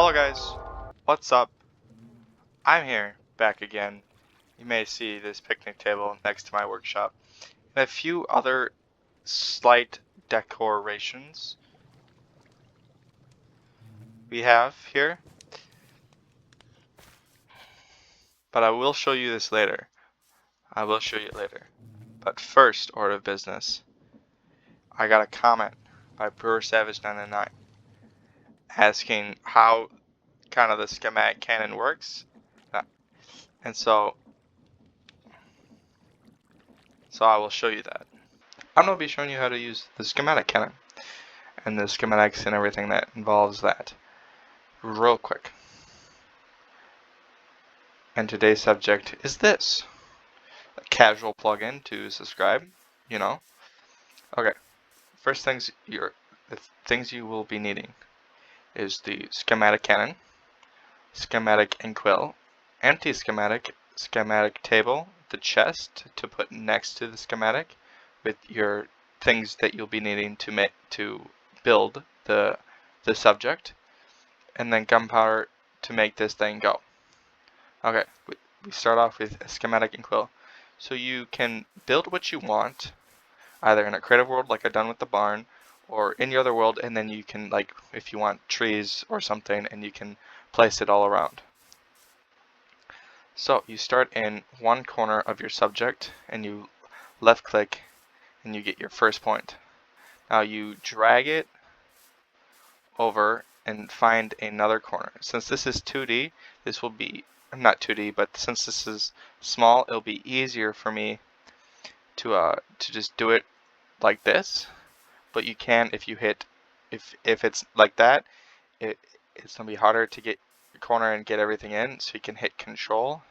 Hello guys, what's up? I'm here, back again. You may see this picnic table next to my workshop, and a few other slight decorations we have here, but I will show you this later. I will show you it later. But first order of business, I got a comment by Brewer Savage 999 asking how kind of the schematic cannon works, and so I will show you that. I'm going to be showing you how to use the schematic cannon and the schematics and everything that involves that real quick. And today's subject is this. A casual plugin to subscribe, you know. Okay, first things the things you will be needing is the schematic cannon, schematic inkwell, empty schematic, schematic table, the chest to put next to the schematic with your things that you'll be needing to build the subject, and then gunpowder to make this thing go. Okay, we start off with a schematic inkwell. So you can build what you want, either in a creative world like I've done with the barn, or in your other world, and then you can, like, if you want trees or something, and you can place it all around. So you start in one corner of your subject, and you left click, and you get your first point. Now you drag it over and find another corner. Since this is 2D, this will be not 2D, but since this is small, it'll be easier for me to just do it like this. But you can, if you hit, if it's like that, it's gonna be harder to get your corner and get everything in. So you can hit Control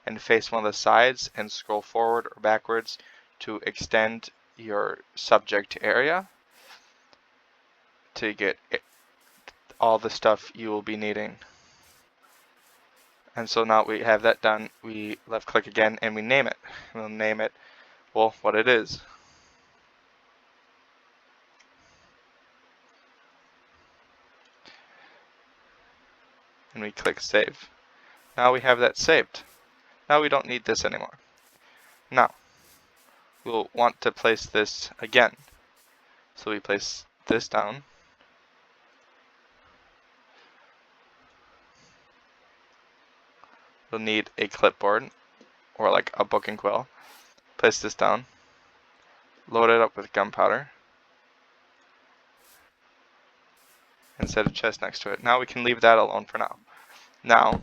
and face one of the sides and scroll forward or backwards to extend your subject area to get all the stuff you will be needing. And so now we have that done, we left click again and we name it. We'll name it, well, what it is. And we click save. Now we have that saved. Now we don't need this anymore. Now, we'll want to place this again. So we place this down. We'll need a clipboard or like a book and quill. Place this down. Load it up with gunpowder. And set a chest next to it. Now we can leave that alone for now. Now,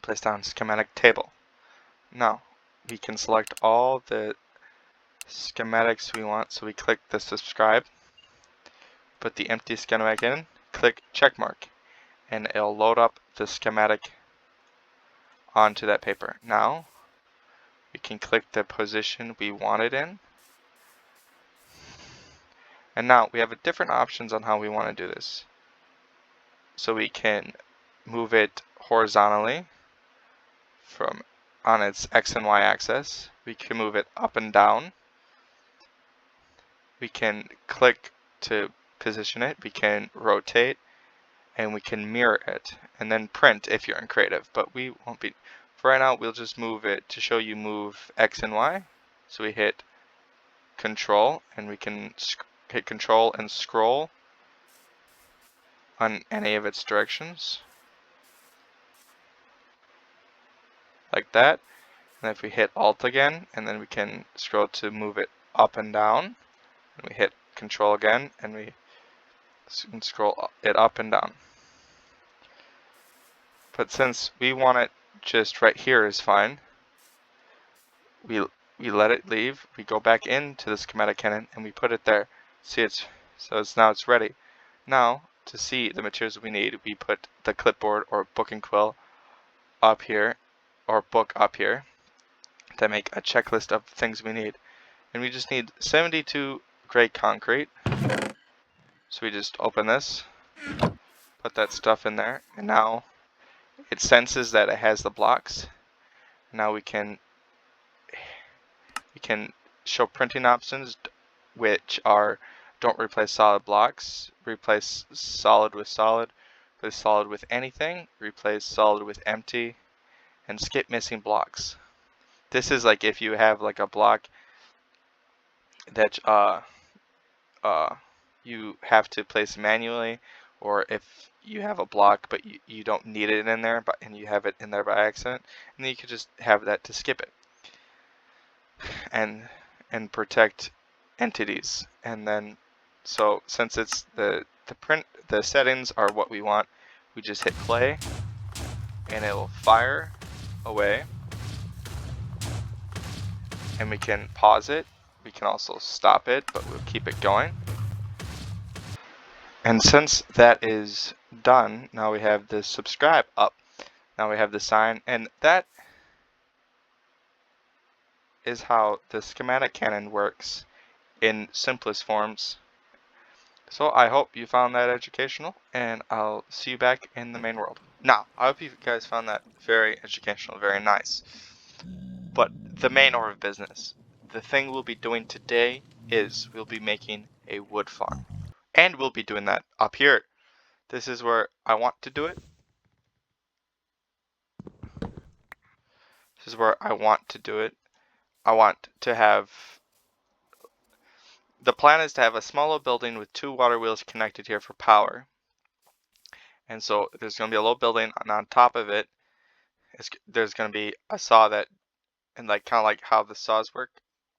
place down schematic table. Now, we can select all the schematics we want. So we click the subscribe. Put the empty schematic in. Click check mark. And it'll load up the schematic onto that paper. Now, we can click the position we want it in. And now we have different options on how we want to do this. So we can move it horizontally from on its X and Y axis. We can move it up and down. We can click to position it. We can rotate, and we can mirror it, and then print if you're in creative. But we won't be. For right now, we'll just move it to show you move X and Y. So we hit Control, and we can hit Control and scroll on any of its directions. Like that. And if we hit Alt again, and then we can scroll to move it up and down. And we hit Control again, and we can scroll it up and down. But since we want it just right here is fine, we let it leave. We go back into the schematic cannon, and we put it there. See, now it's ready. Now, to see the materials we need, we put the clipboard or book and quill up here, or book up here, to make a checklist of things we need. And we just need 72 gray concrete. So we just open this, put that stuff in there, and now it senses that it has the blocks. Now we can show printing options, which are don't replace solid blocks, replace solid with solid, replace solid with anything, replace solid with empty, and skip missing blocks. This is like if you have like a block that you have to place manually, or if you have a block but you don't need it in there, and you have it in there by accident, and then you could just have that to skip it and protect entities. And then so since it's the settings are what we want, we just hit play and it will fire away, and we can pause it. We can also stop it, but we'll keep it going. And since that is done, now we have the subscribe up. Now we have the sign, and that is how the schematic cannon works in simplest forms. So I hope you found that educational, and I'll see you back in the main world. Now, I hope you guys found that very educational, very nice. But the main order of business, the thing we'll be doing today is we'll be making a wood farm. And we'll be doing that up here. This is where I want to do it. This is where I want to do it. I want to have... The plan is to have a smaller building with 2 water wheels connected here for power. And so there's going to be a little building, and on top of it, there's going to be a saw that, and like kind of like how the saws work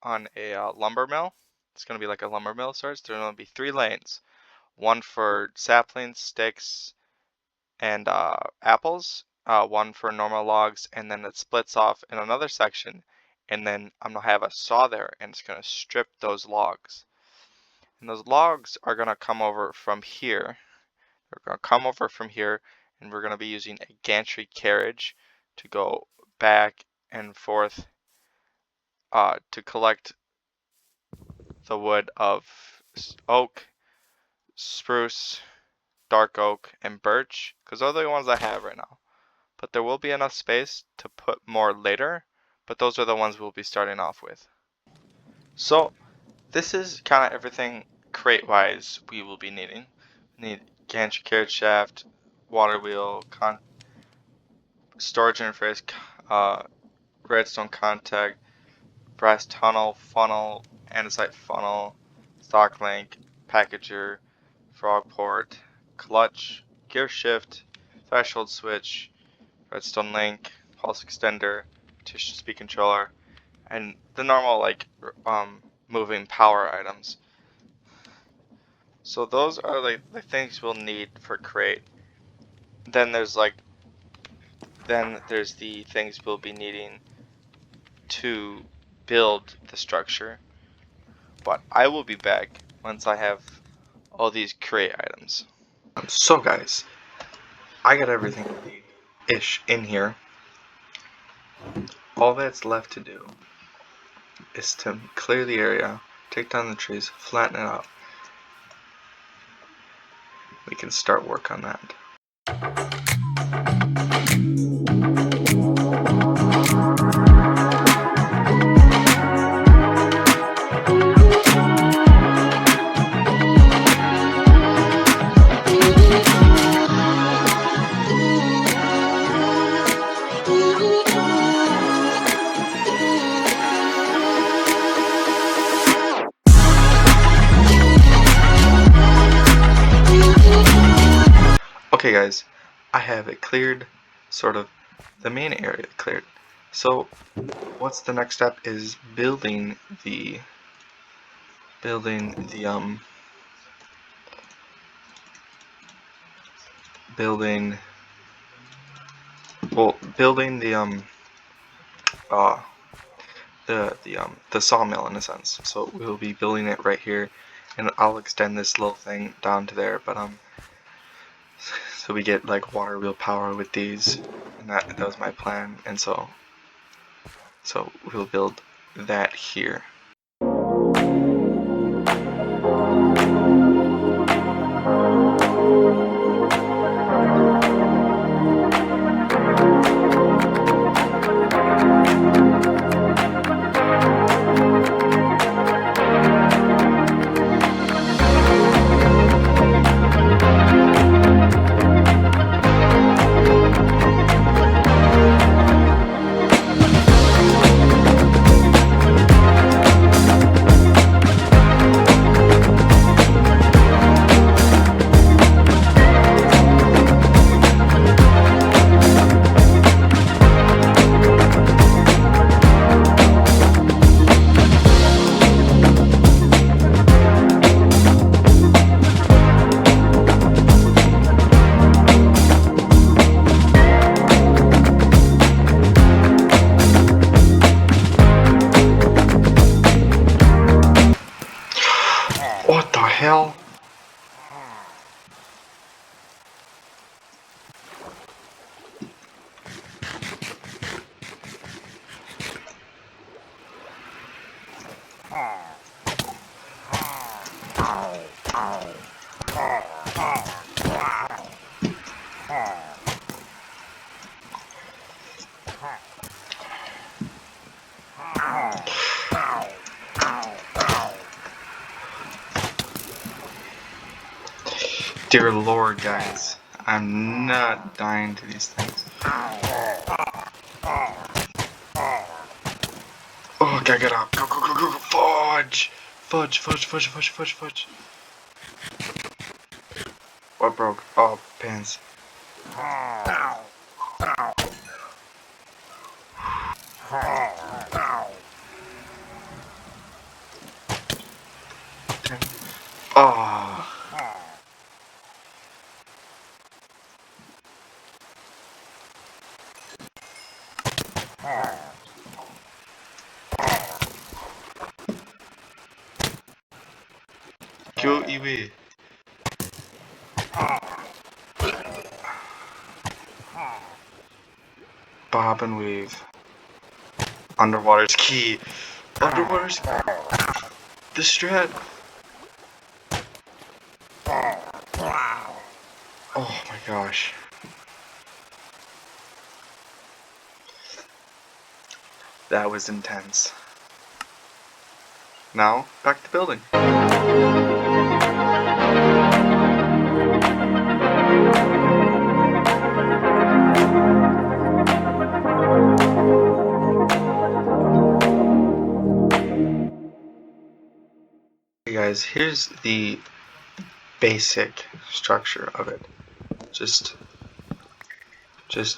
on a lumber mill. It's going to be like a lumber mill sorts. There's going to be 3 lanes. One for saplings, sticks, and apples. One for normal logs, and then it splits off in another section. And then I'm going to have a saw there, and it's going to strip those logs. And those logs are going to come over from here. They're going to come over from here, and we're going to be using a gantry carriage to go back and forth to collect the wood of oak, spruce, dark oak, and birch, because those are the ones I have right now. But there will be enough space to put more later, but those are the ones we'll be starting off with. So this is kind of everything crate wise we will be needing. We need gantry carriage shaft, water wheel, storage interface, redstone contact, brass tunnel, funnel, andesite funnel, stock link, packager, frog port, clutch, gear shift, threshold switch, redstone link, pulse extender, tissue speed controller, and the normal like moving power items. So those are like the things we'll need for crate. Then there's the things we'll be needing to build the structure. But I will be back once I have all these crate items. So guys, I got everything I need-ish in here. All that's left to do is to clear the area, take down the trees, flatten it out. We can start work on that. Okay guys, I have it cleared, sort of the main area cleared. So what's the next step is building the sawmill in a sense. So we'll be building it right here, and I'll extend this little thing down to there, but so we get like water wheel power with these, and that was my plan. And so we'll build that here. hell? Dear Lord, guys, I'm not dying to these things. Oh, gotta get up. Go, go, go, go, go. Fudge! Fudge, fudge, fudge, fudge, fudge, fudge. What broke? Oh, pants. Oh. Go away. Bob and weave. Underwater's key. Underwater's key. The strat. Oh my gosh. That was intense. Now, back to building. Hey guys, here's the basic structure of it. Just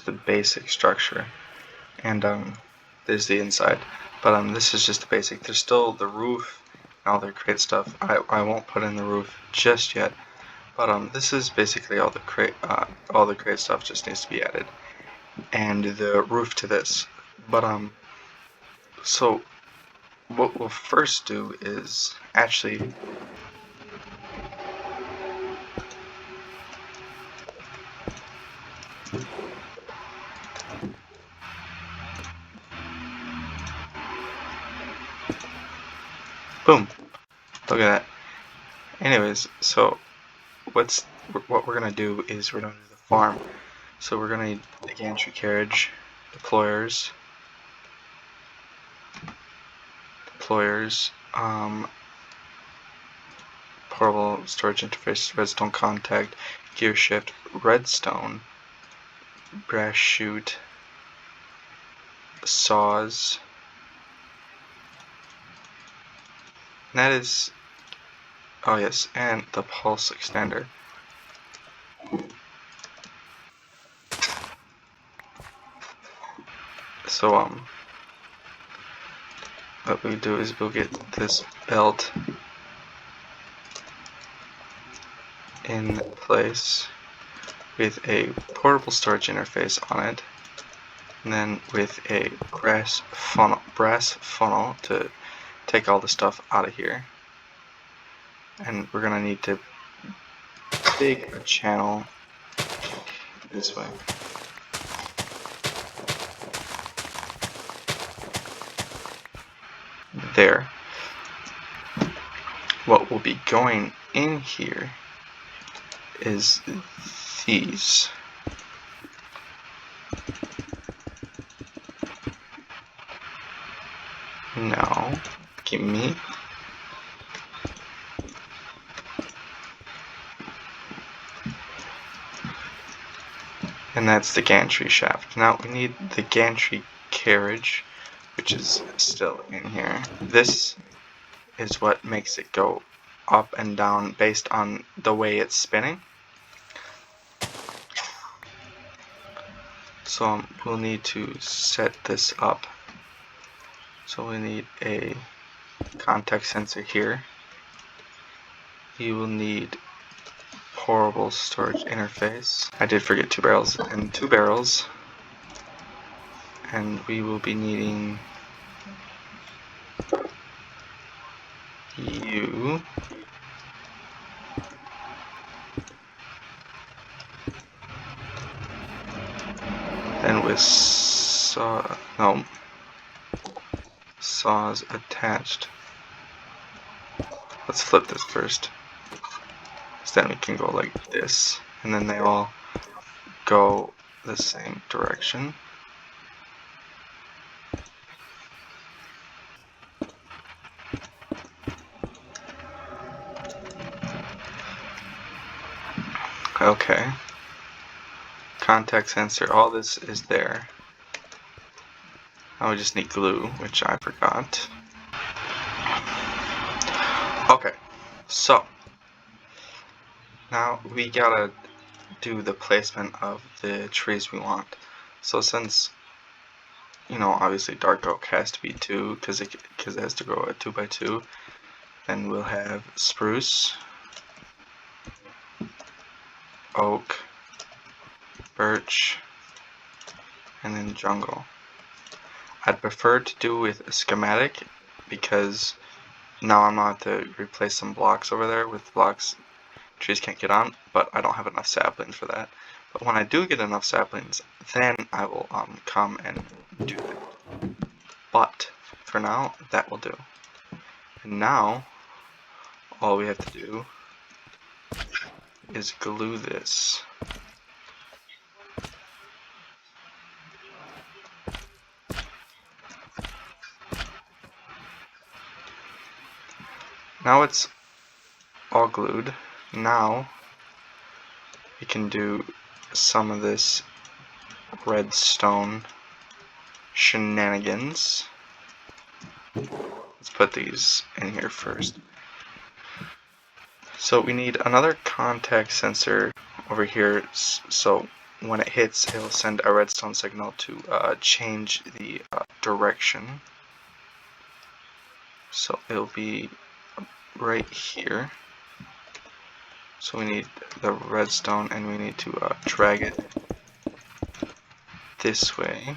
the basic structure. And there's the inside. But this is just the basic. There's still the roof and all the crate stuff. I won't put in the roof just yet. But this is basically all the crate stuff just needs to be added. And the roof to this. But so what we'll first do is actually boom. Look at that. Anyways, so what we're gonna do is we're gonna do the farm. So we're gonna need the gantry carriage, deployers, portable storage interface, redstone contact, gear shift, redstone, brass chute, saws. And that is, oh yes, and the pulse extender. So what we do is we'll get this belt in place with a portable storage interface on it, and then with a brass funnel to take all the stuff out of here. And we're gonna need to dig a channel this way. There. What will be going in here is these. Now, give me. And that's the gantry shaft. Now we need the gantry carriage, which is still in here. This is what makes it go up and down based on the way it's spinning. So we'll need to set this up. So we need a contact sensor here. You will need portable storage interface. I did forget 2 barrels and 2 barrels. And we will be needing you with saw. No. Saws attached. Let's flip this first. So then we can go like this. And then they all go the same direction. Okay. Contact sensor, all this is there. Now we just need glue, which I forgot. Okay, so now we gotta do the placement of the trees we want. So since, you know, obviously dark oak has to be 2 because it has to grow at 2 by 2, then we'll have spruce, oak, birch, and then jungle. I'd prefer to do with a schematic because now I'm gonna have to replace some blocks over there with blocks trees can't get on, but I don't have enough saplings for that. But when I do get enough saplings, then I will come and do it. But for now, that will do. And now, all we have to do is glue this. Now it's all glued. Now we can do some of this redstone shenanigans. Let's put these in here first. So we need another contact sensor over here, so when it hits, it'll send a redstone signal to change the direction. So it'll be right here. So we need the redstone, and we need to drag it this way.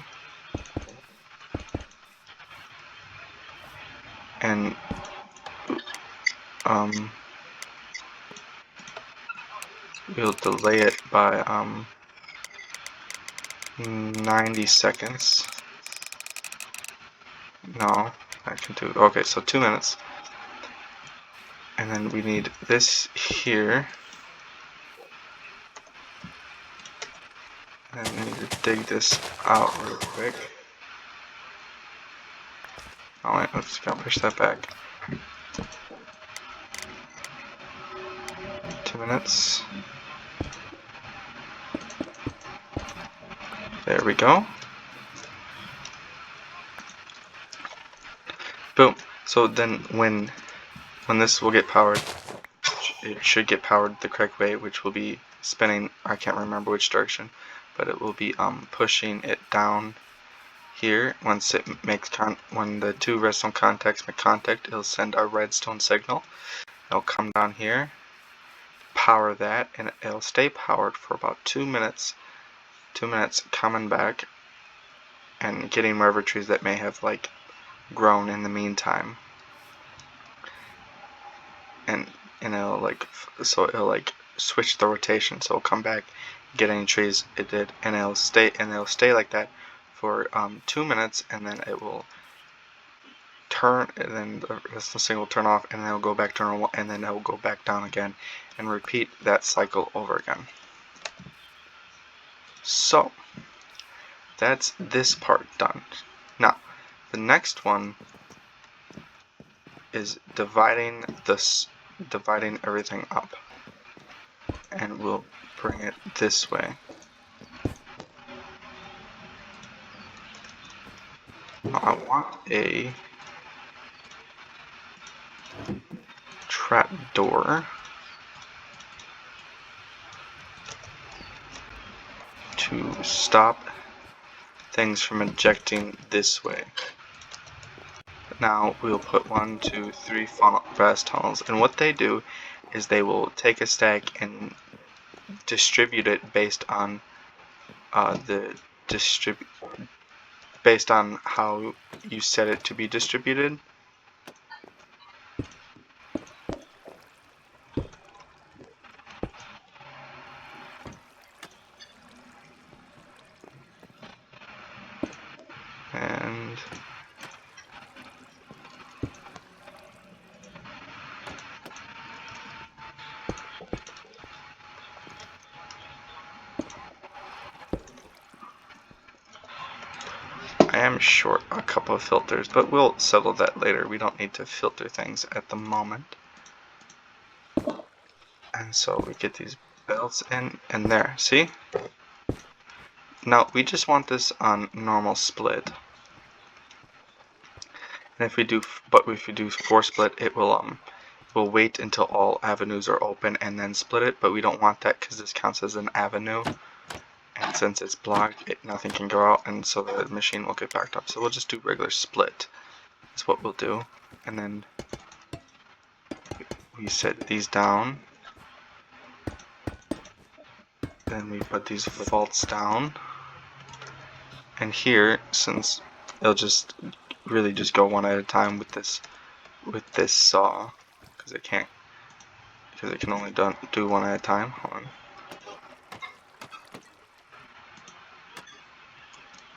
And we'll delay it by 90 seconds. No, I can do, okay, so 2 minutes. And then we need this here. And we need to dig this out real quick. Oh wait, let's gotta push that back. 2 minutes. There we go. Boom. So then when this will get powered, it should get powered the correct way, which will be spinning, I can't remember which direction, but it will be pushing it down here. Once it makes when the 2 redstone contacts make contact, it'll send a redstone signal. It'll come down here, power that, and it'll stay powered for about 2 minutes. 2 minutes coming back and getting wherever trees that may have like grown in the meantime. And it'll like, so it'll like switch the rotation, so it'll come back, get any trees it did, and it'll stay like that for 2 minutes, and then it will turn, and then the signal will turn off, and then it'll go back to normal, and then it will go back down again, and repeat that cycle over again. So that's this part done. Now the next one is dividing everything up, and we'll bring it this way. Now I want a trap door to stop things from ejecting this way. Now we'll put 1, 2, 3 brass tunnels, and what they do is they will take a stack and distribute it based on based on how you set it to be distributed. am short a couple of filters, but we'll settle that later. We don't need to filter things at the moment. And so we get these belts in and there. See? Now we just want this on normal split. And if we do force split, it will wait until all avenues are open and then split it, but we don't want that because this counts as an avenue. And since it's blocked, nothing can go out, and so the machine will get backed up. So we'll just do regular split. That's what we'll do. And then we set these down. Then we put these faults down. And here, since it'll just really just go one at a time with this saw, because it can only do one at a time. Hold on.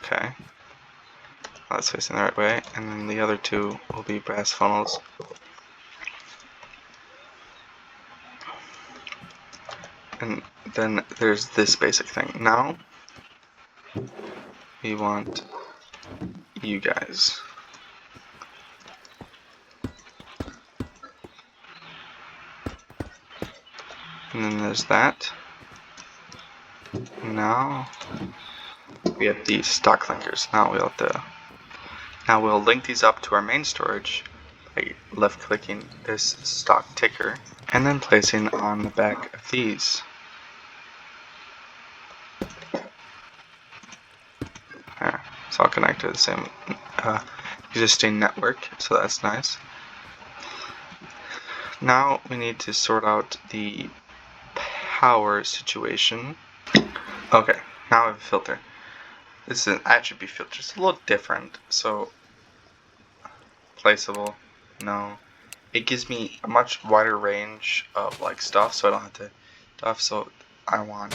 Okay, that's facing the right way, and then the other two will be brass funnels. And then there's this basic thing. Now we want you guys. And then there's that. Now we have these stock linkers. Now we'll link these up to our main storage by left clicking this stock ticker and then placing on the back of these. There. It's all connected to the same existing network, so that's nice. Now we need to sort out the power situation. Okay, now I have a filter. This is an attribute filter. It's a little different. So, placeable, no. It gives me a much wider range of like stuff, so I don't have to stuff. So I want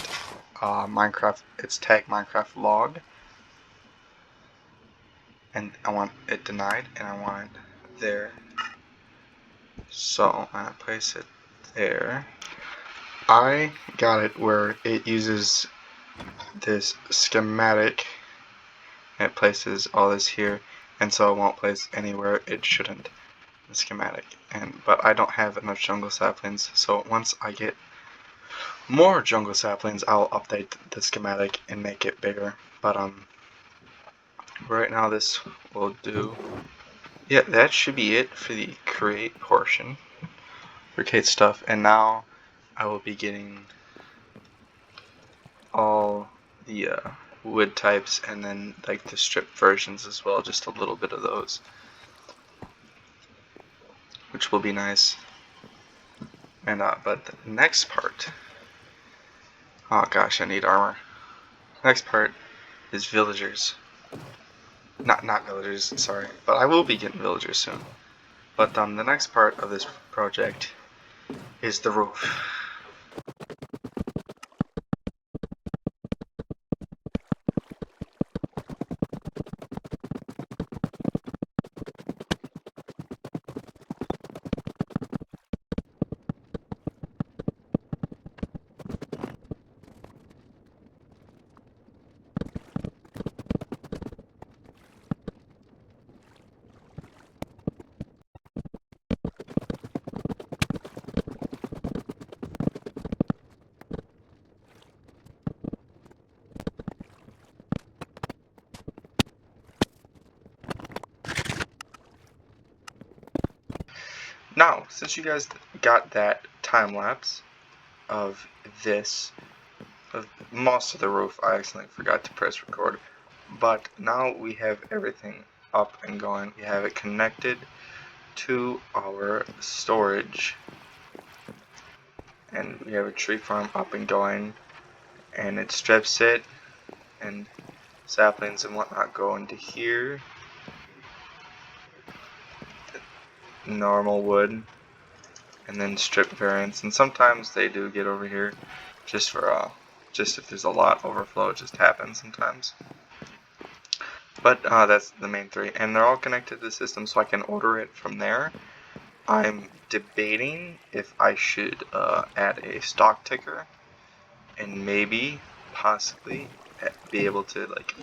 Minecraft. It's tag Minecraft log, and I want it denied, and I want it there. So I'm gonna place it there. I got it where it uses this schematic and it places all this here, and so it won't place anywhere it shouldn't, the schematic. But I don't have enough jungle saplings, so once I get more jungle saplings I'll update the schematic and make it bigger. But right now this will do. Yeah, that should be it for the create portion for Kate stuff, and now I will be getting all the wood types and then like the strip versions as well, just a little bit of those, which will be nice. And but the next part, oh gosh, I need armor. Next part is villagers. Not villagers, sorry, but I will be getting villagers soon. But the next part of this project is the roof. Now, since you guys got that time lapse of most of the roof, I accidentally forgot to press record. But now we have everything up and going. We have it connected to our storage, and we have a tree farm up and going, and it strips it, and saplings and whatnot go into here. Normal wood, and then strip variants, and sometimes they do get over here just for just if there's a lot overflow. It just happens sometimes, but that's the main three, and they're all connected to the system, so I can order it from there. I'm debating if I should add a stock ticker and maybe possibly be able to like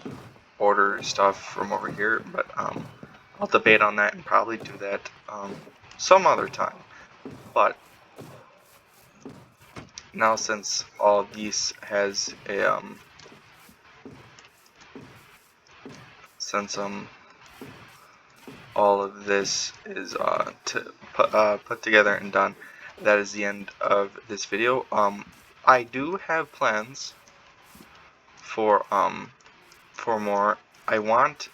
order stuff from over here, but I'll debate on that and probably do that some other time. But now since all of these has a since all of this is put together and done, that is the end of this video. I do have plans for more. I want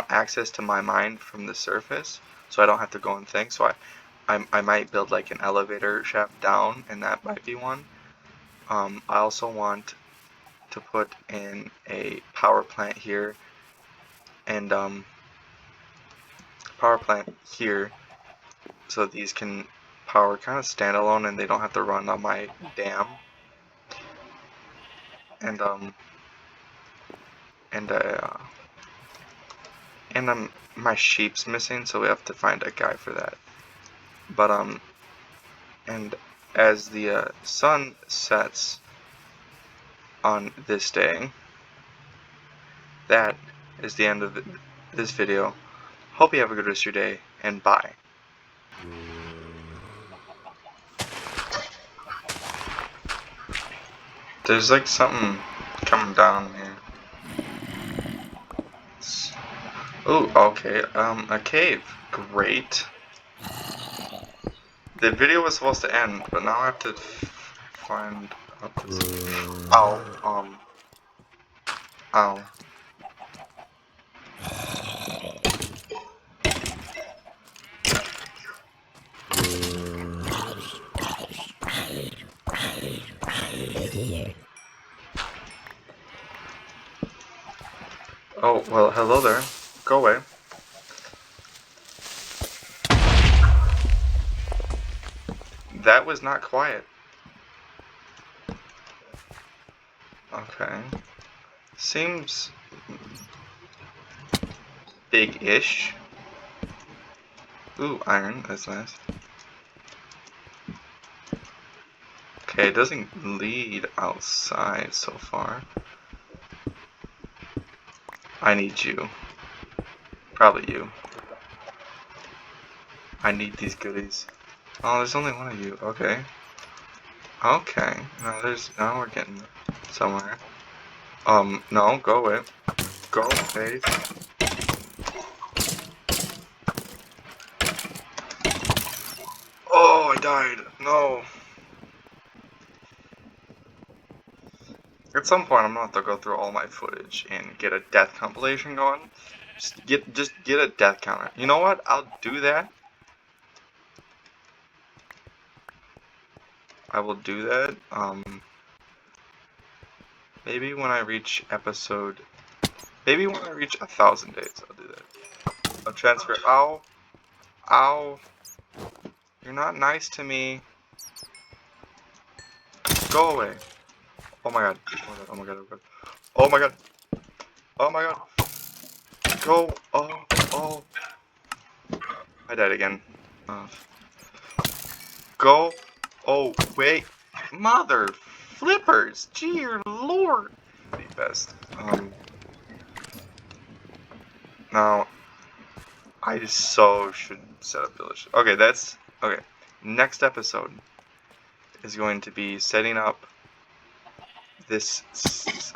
access to my mind from the surface, so I don't have to go and think. So I might build like an elevator shaft down, and that might be one. I also want to put in a power plant here, and power plant here, so these can power kind of standalone, and they don't have to run on my dam. And my sheep's missing, so we have to find a guy for that. But and as the sun sets on this day, that is the end of this video. Hope you have a good rest of your day, and bye. There's like something coming down here. Oh, okay, a cave. Great. The video was supposed to end, but now I have to find up this. Ow, ow. Oh, well, hello there. Go away. That was not quiet. Okay. Seems big-ish. Ooh, iron. That's nice. Okay, it doesn't lead outside so far. I need you. Probably you. I need these goodies. Oh, there's only one of you. Okay. Okay. Now we're getting somewhere. No, go away. Go away. Oh, I died. No. At some point, I'm gonna have to go through all my footage and get a death compilation going. Just get a death counter. You know what? I'll do that. I will do that. Maybe when I reach episode. Maybe when I reach 1,000 days, I'll do that. I'll transfer. Ow. Ow. You're not nice to me. Go away. Oh my god. Oh my god. Oh my god. Oh my god. Go. Oh. I died again. Go. Oh, wait. Mother flippers. Dear lord. Be best. Now, I just so should set up village. Okay, okay. Next episode is going to be setting up this,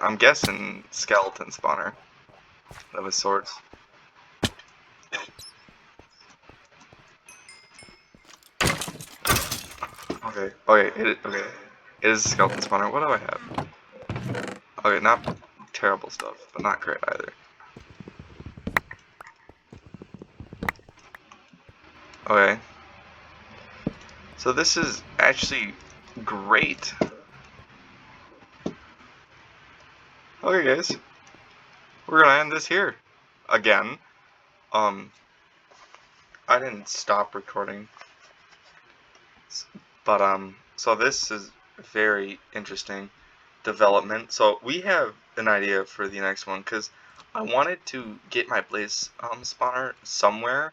I'm guessing, skeleton spawner of a sort. Okay. It is a skeleton spawner. What do I have? Okay, not terrible stuff, but not great either. Okay. So this is actually great. Okay, guys. We're gonna end this here. Again. I didn't stop recording. But, so this is very interesting development. So we have an idea for the next one, because I wanted to get my blaze spawner somewhere,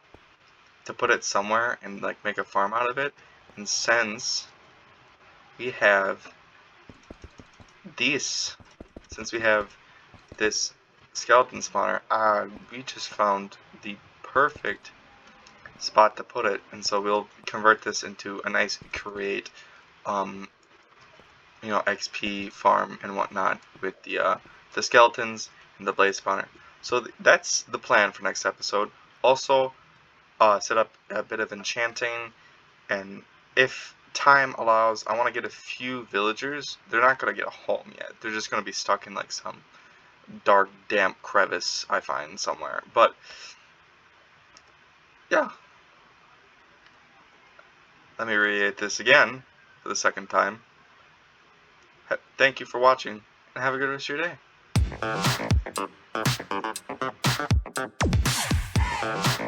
to put it somewhere and like make a farm out of it. And since we have this skeleton spawner, we just found the perfect spot to put it, and so we'll convert this into a nice create XP farm and whatnot with the skeletons and the blaze spawner. So that's the plan for next episode. Also, set up a bit of enchanting, and if time allows, I want to get a few villagers. They're not going to get a home yet. They're just going to be stuck in like some dark, damp crevice I find somewhere. But yeah, let me reiterate this again for the second time. Thank you for watching, and have a good rest of your day.